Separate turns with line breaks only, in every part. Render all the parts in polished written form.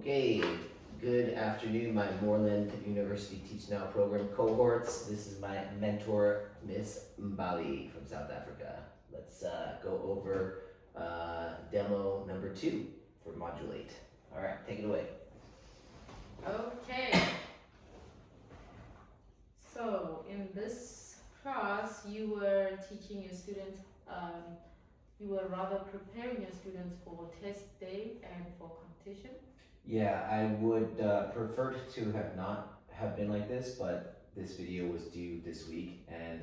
Okay, good afternoon, my Moreland University Teach Now program cohorts. This is my mentor, Miss Mbali from South Africa. Let's go over demo number 2 for Module 8. All right, take it away.
Okay. So in this class, you were teaching your students, you were rather preparing your students for test day and for competition.
Yeah, I would prefer to have been like this, but this video was due this week, and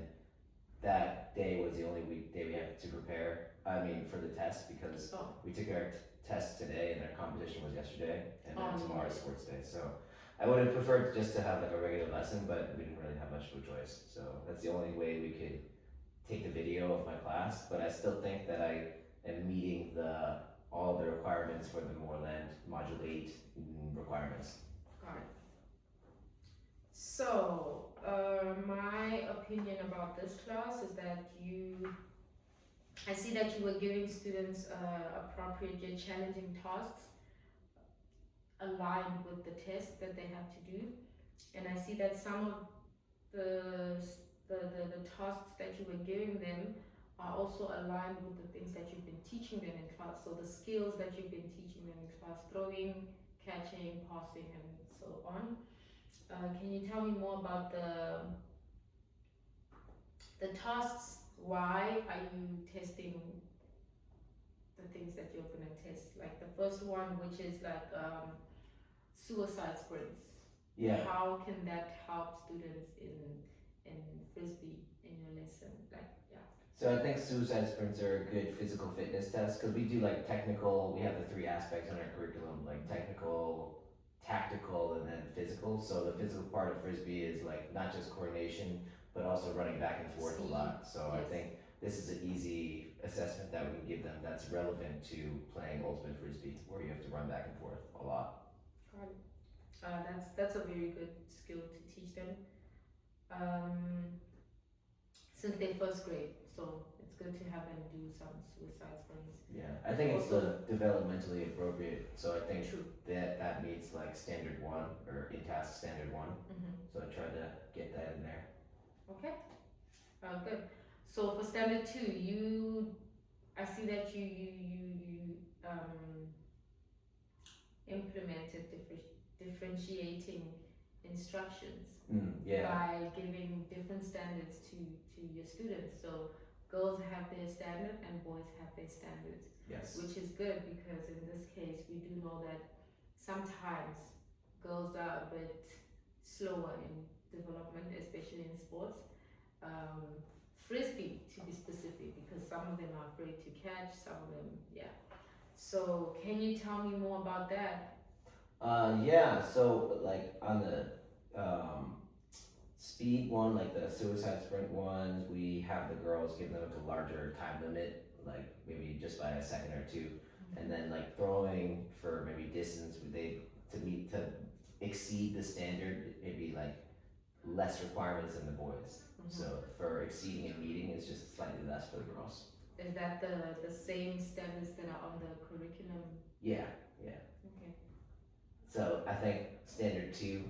that day was the only day we had to prepare. For the test, because we took our test today and our competition was yesterday, and then tomorrow is sports day. So I would have preferred just to have like a regular lesson, but we didn't really have much of a choice. So that's the only way we could take the video of my class. But I still think that I am meeting all the requirements for the Moreland Module 8 requirements.
Got it. So my opinion about this class is that I see that you were giving students appropriate yet challenging tasks aligned with the test that they have to do, and I see that some of the tasks that you were giving them are also aligned with the things that you've been teaching them in class. So the skills that you've been teaching them in class: throwing, catching, passing, and so on. Can you tell me more about the tasks? Why are you testing the things that you're gonna test? Like the first one, which is like suicide sprints.
Yeah.
How can that help students in Frisbee in your lesson?
So I think suicide sprints are a good physical fitness test, because we do like technical. We have the 3 aspects in our curriculum, like technical, tactical, and then physical. So the physical part of Frisbee is like not just coordination, but also running back and forth a lot. So yes. I think this is an easy assessment that we can give them that's relevant to playing Ultimate Frisbee, where you have to run back and forth a lot.
Got it. That's a very good skill to teach them. Since they're first grade, so it's good to have them do some suicide sprints.
Yeah, I think it's developmentally appropriate. So I think that meets like standard 1 or in task standard 1. So I tried to get that in there.
Okay, good. So for standard 2, I see that you implemented differentiating instructions by giving different standards to your students. So girls have their standard and boys have their standards.
Yes.
Which is good, because in this case we do know that sometimes girls are a bit slower in development, especially in sports. Frisbee, to be specific, because some of them are afraid to catch, some of them, So can you tell me more about that?
So like on the speed one, like the suicide sprint ones, we have the girls give them a larger time limit, like maybe just by a second or 2. And then like throwing for maybe distance, to exceed the standard, maybe like less requirements than the boys. So for exceeding and meeting, it's just slightly less for the girls.
Is that the same standards that are on the curriculum?
Yeah.
Okay.
So I think standard 2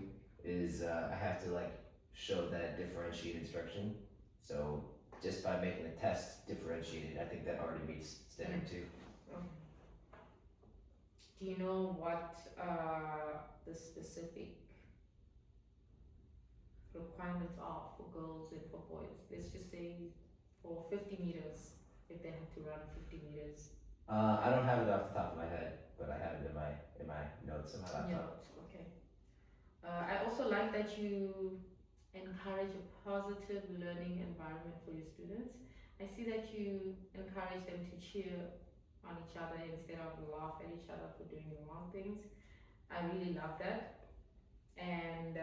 is I have to like show that differentiated instruction. So just by making the test differentiated, I think that already meets standard 2.
Okay. Do you know what the specific requirements are for girls and for boys? Let's just say for 50 meters, if they have to run 50 meters.
I don't have it off the top of my head, but I have it in my notes on my laptop.
Okay. I also like that you encourage a positive learning environment for your students. I see that you encourage them to cheer on each other instead of laugh at each other for doing the wrong things. I really love that. And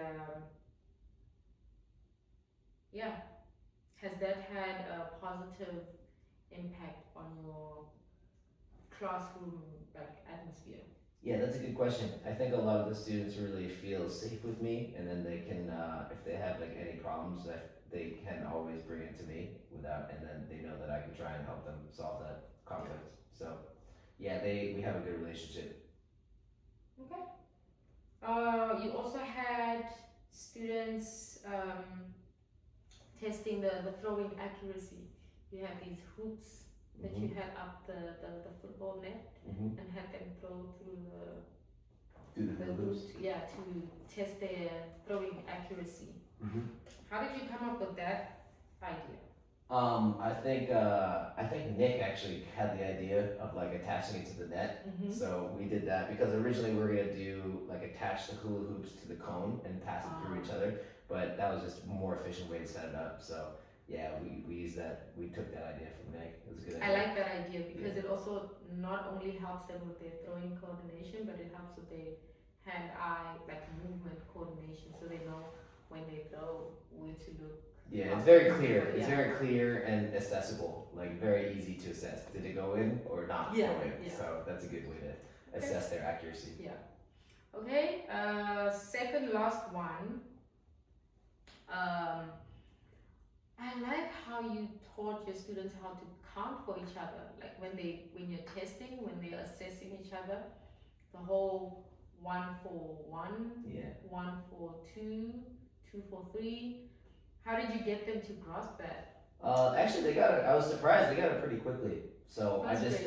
has that had a positive impact on your classroom atmosphere?
Yeah, that's a good question. I think a lot of the students really feel safe with me, and then they can, if they have like any problems, they can always bring it to me and then they know that I can try and help them solve that conflict. So yeah, we have a good relationship.
Okay. You also had students testing the throwing accuracy. You had these hoops that you had up the football net and had them throw through the hoops. Yeah, to test their throwing accuracy. How did you come up with that idea?
I think Nick actually had the idea of like attaching it to the net. So we did that because originally we were gonna do like attach the hula hoops to the cone and pass it through each other, but that was just a more efficient way to set it up. So yeah, we used that. We took that idea from Nick. It was a good idea.
I like that idea because it also not only helps them with their throwing coordination, but it helps with their hand-eye like movement coordination, so they know when they throw where to look.
Yeah, it's very clear. It's very clear and accessible. Like very easy to assess. Did it go in or not go in? So that's a good way to assess their accuracy.
Yeah. Okay. Second last one. I like how you taught your students how to count for each other. Like when you're testing, when they're assessing each other, the whole 1 for 1, 1 for 2, 2 for 3. How did you get them to grasp that?
Actually, they got it. I was surprised. They got it pretty quickly. So I just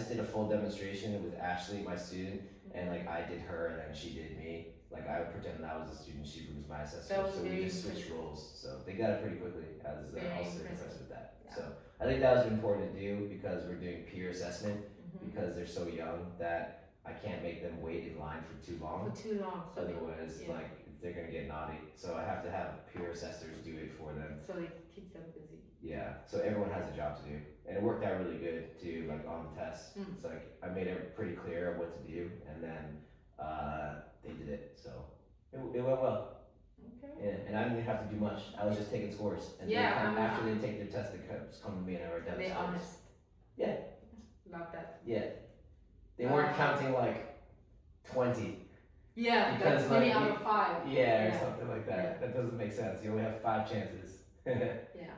did a full demonstration with Ashley, my student, and like I did her, and then she did me. Like I would pretend that I was a student, she was my assessor. So we just switched roles. So they got it pretty quickly. I was also impressed with that. Yeah. So I think that was important to do because we're doing peer assessment because they're so young that I can't make them wait in line for too long.
So
otherwise, like they're gonna get naughty. So I have to have peer assessors do it for them.
So it keeps them busy.
Yeah. So everyone has a job to do, and it worked out really good too. Like on the test, it's like I made it pretty clear what to do, and then they did it. So it went well.
Okay.
Yeah, and I didn't have to do much. I was just taking scores, and after they take their test, they just come to me and I write down the scores.
They're honest.
Yeah.
Love that.
Yeah. They weren't counting like 20.
Yeah, because like 20 out of 5.
Yeah, or something like that. Yeah. That doesn't make sense. You only have 5 chances.
Yeah.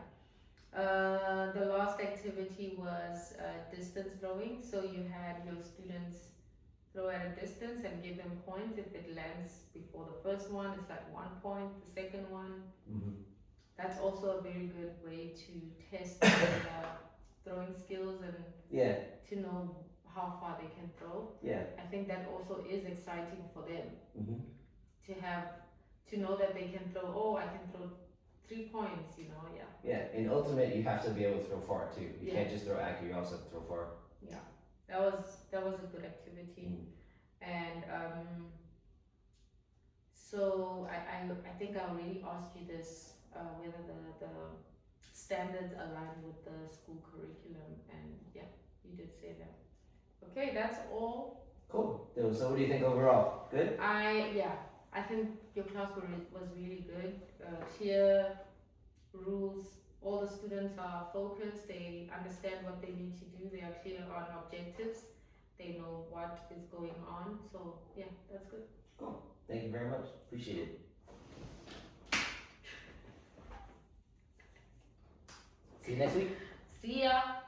The last activity was distance throwing. So you had your students throw at a distance and give them points. If it lands before the first one, it's like 1 point. The second one, that's also a very good way to test their throwing skills and to know how far they can throw. Yeah. I think that also is exciting for them to know that they can throw. Oh, I can throw 3 points. Yeah.
In ultimate, you have to be able to throw far too. You can't just throw accurate. You also have to throw far.
Yeah, that was a good activity, and so I think I already asked you this whether the standards align with the school curriculum, and you did say that. Okay, that's all.
Cool. So what do you think overall? Good?
I think your class was really good. Clear rules. All the students are focused. They understand what they need to do. They are clear on objectives. They know what is going on. So that's good.
Cool. Thank you very much. Appreciate it. See you next week.
See ya.